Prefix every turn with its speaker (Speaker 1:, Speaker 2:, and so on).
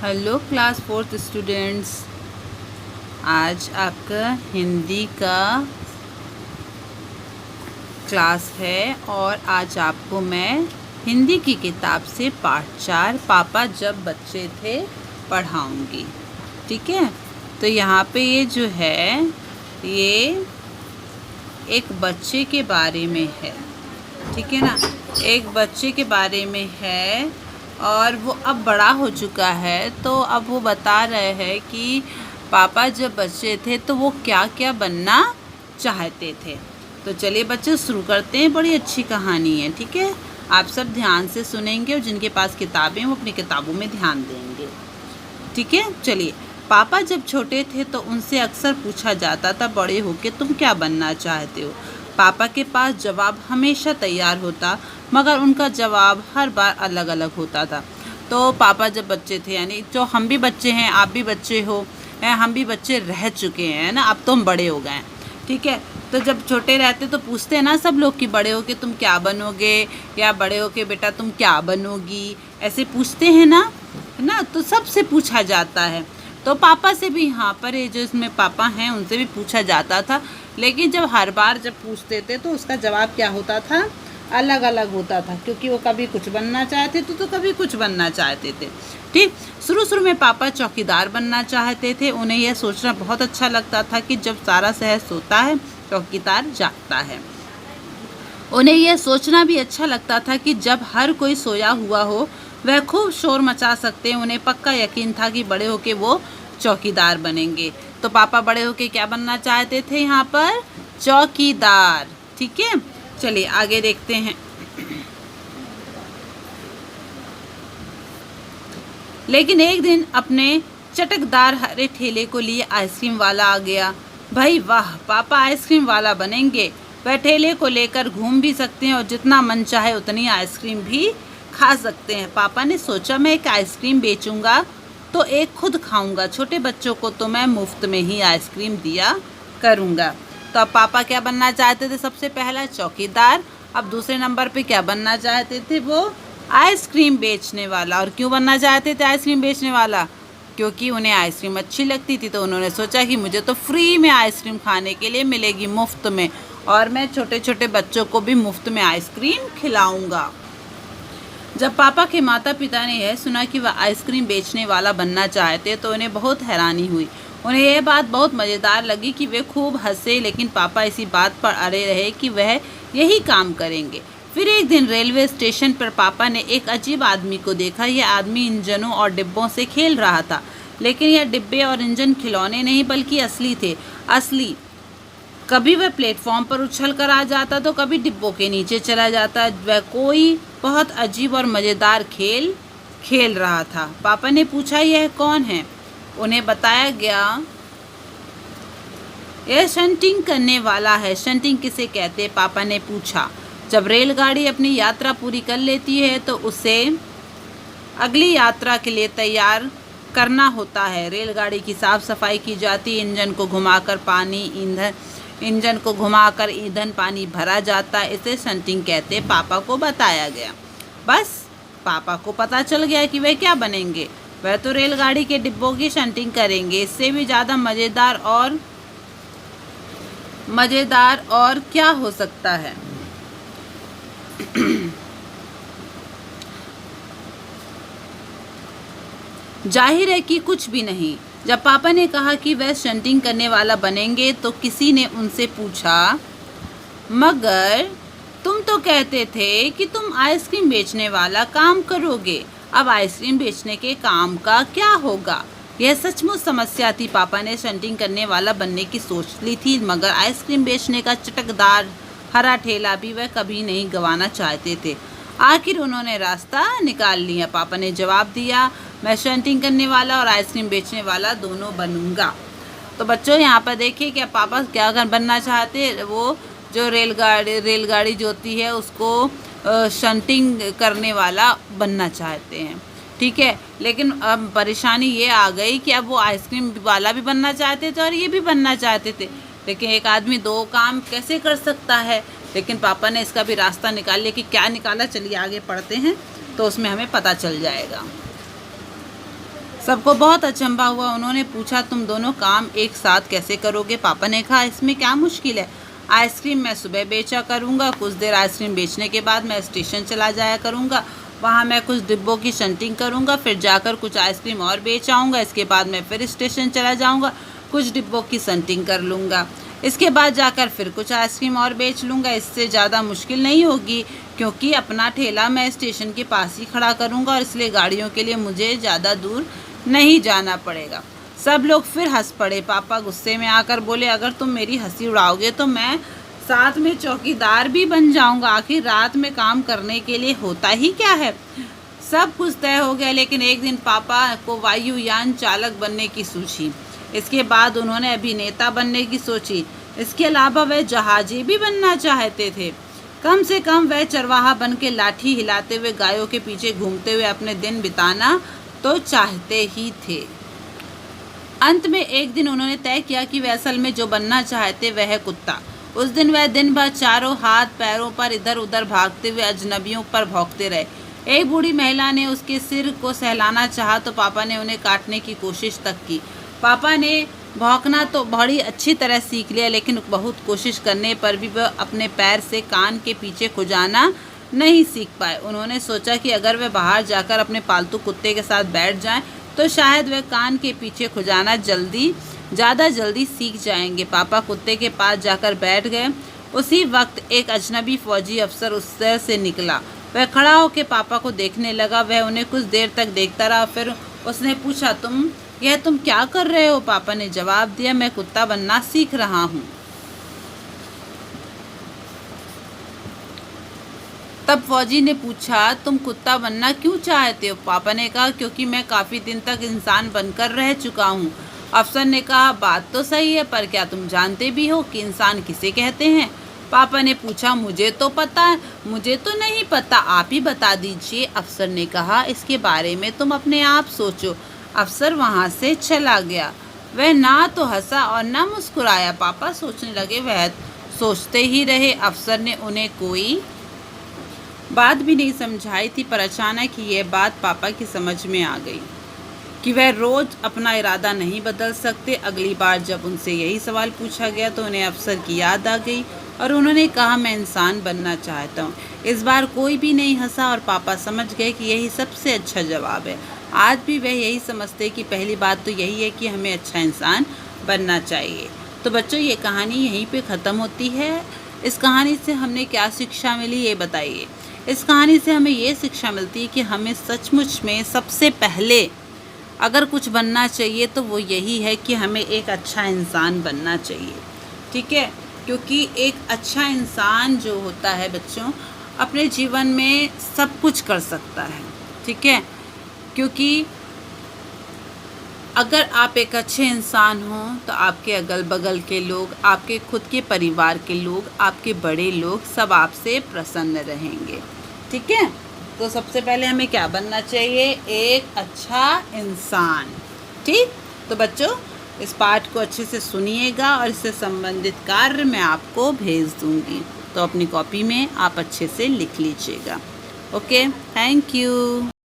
Speaker 1: Hello class fourth students. आज आपका हिंदी का क्लास है और आज आपको मैं हिंदी की किताब से पाठ 4 पापा जब बच्चे थे पढ़ाऊंगी। ठीक है, तो यहाँ पे ये जो है ये एक बच्चे के बारे में है। ठीक है ना, एक बच्चे के बारे में है और वो अब बड़ा हो चुका है। तो अब वो बता रहे हैं कि पापा जब बच्चे थे तो वो क्या क्या बनना चाहते थे। तो चलिए बच्चे शुरू करते हैं। बड़ी अच्छी कहानी है। ठीक है, आप सब ध्यान से सुनेंगे और जिनके पास किताबें वो अपनी किताबों में ध्यान देंगे। ठीक है, चलिए। पापा जब छोटे थे तो उनसे अक्सर पूछा जाता था, बड़े होके तुम क्या बनना चाहते हो। पापा के पास जवाब हमेशा तैयार होता, मगर उनका जवाब हर बार अलग अलग होता था। तो पापा जब बच्चे थे, यानी जो हम भी बच्चे हैं, आप भी बच्चे हो, हम भी बच्चे रह चुके हैं ना, अब तो हम बड़े हो गए हैं। ठीक है, तो जब छोटे रहते तो पूछते हैं ना सब लोग कि बड़े होके तुम क्या बनोगे, या बड़े होके बेटा तुम क्या बनोगी, ऐसे पूछते हैं ना, है ना। तो सबसे पूछा जाता है। तो पापा से भी यहाँ पर ये जो इसमें पापा हैं उनसे भी पूछा जाता था, लेकिन जब हर बार जब पूछते थे तो उसका जवाब क्या होता था, अलग अलग होता था, क्योंकि वो कभी कुछ बनना चाहते थे तो कभी कुछ बनना चाहते थे। ठीक, शुरू में पापा चौकीदार बनना चाहते थे। उन्हें यह सोचना बहुत अच्छा लगता था कि जब सारा शहर सोता है चौकीदार जागता है। उन्हें यह सोचना भी अच्छा लगता था कि जब हर कोई सोया हुआ हो वह खूब शोर मचा सकते हैं। उन्हें पक्का यकीन था कि बड़े होके वो चौकीदार बनेंगे। तो पापा बड़े होके क्या बनना चाहते थे, यहाँ पर चौकीदार। ठीक है, चलिए आगे देखते हैं। लेकिन एक दिन अपने चटकदार हरे ठेले को लिए आइसक्रीम वाला आ गया। भाई वाह, पापा आइसक्रीम वाला बनेंगे। वह ठेले को लेकर घूम भी सकते हैं और जितना मन चाहे उतनी आइसक्रीम भी खा सकते हैं। पापा ने सोचा, मैं एक आइसक्रीम बेचूंगा तो एक खुद खाऊंगा, छोटे बच्चों को तो मैं मुफ्त में ही आइसक्रीम दिया करूंगा। तो अब पापा क्या बनना चाहते थे, सबसे पहला चौकीदार। अब दूसरे नंबर पे क्या बनना चाहते थे, वो आइसक्रीम बेचने वाला। और क्यों बनना चाहते थे आइसक्रीम बेचने वाला, क्योंकि उन्हें आइसक्रीम अच्छी लगती थी। तो उन्होंने सोचा कि मुझे तो फ्री में आइसक्रीम खाने के लिए मिलेगी, मुफ्त में, और मैं छोटे छोटे बच्चों को भी मुफ्त में आइसक्रीम खिलाऊंगा। जब पापा के माता पिता ने यह सुना कि वह आइसक्रीम बेचने वाला बनना चाहते तो उन्हें बहुत हैरानी हुई। उन्हें यह बात बहुत मज़ेदार लगी कि वे खूब हंसे, लेकिन पापा इसी बात पर अड़े रहे कि वह यही काम करेंगे। फिर एक दिन रेलवे स्टेशन पर पापा ने एक अजीब आदमी को देखा। यह आदमी इंजनों और डिब्बों से खेल रहा था, लेकिन यह डिब्बे और इंजन खिलौने नहीं बल्कि असली थे। असली। कभी वह प्लेटफॉर्म पर उछल कर आ जाता तो कभी डिब्बों के नीचे चला जाता। वह कोई बहुत अजीब और मज़ेदार खेल खेल रहा था। पापा ने पूछा, यह कौन है। उन्हें बताया गया, यह शंटिंग करने वाला है। शंटिंग किसे कहते, पापा ने पूछा। जब रेलगाड़ी अपनी यात्रा पूरी कर लेती है तो उसे अगली यात्रा के लिए तैयार करना होता है। रेलगाड़ी की साफ सफाई की जाती है, इंजन को घुमाकर ईंधन पानी भरा जाता है। इसे शंटिंग कहते, पापा को बताया गया। बस पापा को पता चल गया कि वह क्या बनेंगे। वह तो रेलगाड़ी के डिब्बों की शंटिंग करेंगे। इससे भी ज़्यादा मज़ेदार और क्या हो सकता है। जाहिर है कि कुछ भी नहीं। जब पापा ने कहा कि वह शंटिंग करने वाला बनेंगे तो किसी ने उनसे पूछा, मगर तुम तो कहते थे कि तुम आइसक्रीम बेचने वाला काम करोगे। अब आइसक्रीम बेचने के काम का क्या होगा। यह सचमुच समस्या थी। पापा ने शंटिंग करने वाला बनने की सोच ली थी, मगर आइसक्रीम बेचने का चटकदार हरा ठेला भी वह कभी नहीं गंवाना चाहते थे। आखिर उन्होंने रास्ता निकाल लिया। पापा ने जवाब दिया, मैं शंटिंग करने वाला और आइसक्रीम बेचने वाला दोनों बनूंगा। तो बच्चों यहाँ पर देखिए क्या पापा क्या बनना चाहते, वो जो रेलगाड़ी जो होती है उसको शंटिंग करने वाला बनना चाहते हैं। ठीक है, लेकिन अब परेशानी ये आ गई कि अब वो आइसक्रीम वाला भी बनना चाहते थे और ये भी बनना चाहते थे, लेकिन एक आदमी दो काम कैसे कर सकता है। लेकिन पापा ने इसका भी रास्ता निकाल लिया। कि क्या निकाला, चलिए आगे पढ़ते हैं तो उसमें हमें पता चल जाएगा। सबको बहुत अचंभा हुआ। उन्होंने पूछा, तुम दोनों काम एक साथ कैसे करोगे? पापा ने कहा, इसमें क्या मुश्किल है। आइसक्रीम मैं सुबह बेचा करूँगा, कुछ देर आइसक्रीम बेचने के बाद मैं स्टेशन चला जाया करूँगा, वहाँ मैं कुछ डिब्बों की शंटिंग करूँगा, फिर जाकर कुछ आइसक्रीम और बेच आऊँगा। इसके बाद मैं फिर स्टेशन चला जाऊँगा, कुछ डिब्बों की शंटिंग कर लूँगा। इसके बाद जाकर फिर कुछ आइसक्रीम और बेच लूँगा। इससे ज़्यादा मुश्किल नहीं होगी, क्योंकि अपना ठेला मैं स्टेशन के पास ही खड़ा करूँगा और इसलिए गाड़ियों के लिए मुझे ज़्यादा दूर नहीं जाना पड़ेगा। सब लोग फिर हंस पड़े। पापा गुस्से में आकर बोले, अगर तुम मेरी हंसी उड़ाओगे तो मैं साथ में चौकीदार भी बन जाऊंगा। आखिर रात में काम करने के लिए होता ही क्या है। सब कुछ तय हो गया, लेकिन एक दिन पापा को वायुयान चालक बनने की सूझी। इसके बाद उन्होंने अभिनेता बनने की सोची। इसके अलावा वह जहाजी भी बनना चाहते थे। कम से कम वह चरवाहा बन के लाठी हिलाते हुए गायों के पीछे घूमते हुए अपने दिन बिताना तो चाहते ही थे। अंत में एक दिन उन्होंने तय किया कि वह असल में जो बनना चाहते वह है कुत्ता। उस दिन वह दिन भर चारों हाथ पैरों पर इधर उधर भागते हुए अजनबियों पर भौंकते रहे। एक बूढ़ी महिला ने उसके सिर को सहलाना चाहा तो पापा ने उन्हें काटने की कोशिश तक की। पापा ने भौंकना तो बड़ी अच्छी तरह सीख लिया, लेकिन बहुत कोशिश करने पर भी वह अपने पैर से कान के पीछे खुजाना नहीं सीख पाए। उन्होंने सोचा कि अगर वे बाहर जाकर अपने पालतू कुत्ते के साथ बैठ जाएं तो शायद वे कान के पीछे खुजाना ज़्यादा जल्दी सीख जाएंगे। पापा कुत्ते के पास जाकर बैठ गए। उसी वक्त एक अजनबी फौजी अफसर उस शहर से निकला। वह खड़ा होकर पापा को देखने लगा। वह उन्हें कुछ देर तक देखता रहा, फिर उसने पूछा, तुम क्या कर रहे हो? पापा ने जवाब दिया, मैं कुत्ता बनना सीख रहा हूँ। तब फौजी ने पूछा, तुम कुत्ता बनना क्यों चाहते हो? पापा ने कहा, क्योंकि मैं काफ़ी दिन तक इंसान बनकर रह चुका हूँ। अफसर ने कहा, बात तो सही है, पर क्या तुम जानते भी हो कि इंसान किसे कहते हैं? पापा ने पूछा, मुझे तो नहीं पता, आप ही बता दीजिए। अफसर ने कहा, इसके बारे में तुम अपने आप सोचो। अफसर वहाँ से चला गया। वह ना तो हंसा और ना मुस्कुराया। पापा सोचने लगे। वह सोचते ही रहे। अफसर ने उन्हें कोई बात भी नहीं समझाई थी, पर अचानक ही यह बात पापा की समझ में आ गई कि वह रोज़ अपना इरादा नहीं बदल सकते। अगली बार जब उनसे यही सवाल पूछा गया तो उन्हें अफसर की याद आ गई और उन्होंने कहा, मैं इंसान बनना चाहता हूँ। इस बार कोई भी नहीं हंसा और पापा समझ गए कि यही सबसे अच्छा जवाब है। आज भी वह यही समझते कि पहली बात तो यही है कि हमें अच्छा इंसान बनना चाहिए। तो बच्चों, ये कहानी यहीं पे ख़त्म होती है। इस कहानी से हमने क्या शिक्षा मिली, ये बताइए। इस कहानी से हमें ये शिक्षा मिलती है कि हमें सचमुच में सबसे पहले अगर कुछ बनना चाहिए तो वो यही है कि हमें एक अच्छा इंसान बनना चाहिए। ठीक है, क्योंकि एक अच्छा इंसान जो होता है बच्चों, अपने जीवन में सब कुछ कर सकता है। ठीक है, क्योंकि अगर आप एक अच्छे इंसान हो तो आपके अगल बगल के लोग, आपके खुद के परिवार के लोग, आपके बड़े लोग सब आपसे प्रसन्न रहेंगे। ठीक है, तो सबसे पहले हमें क्या बनना चाहिए? एक अच्छा इंसान। ठीक, तो बच्चों, इस पाठ को अच्छे से सुनिएगा और इससे संबंधित कार्य मैं आपको भेज दूंगी, तो अपनी कॉपी में आप अच्छे से लिख लीजिएगा। Okay, thank you.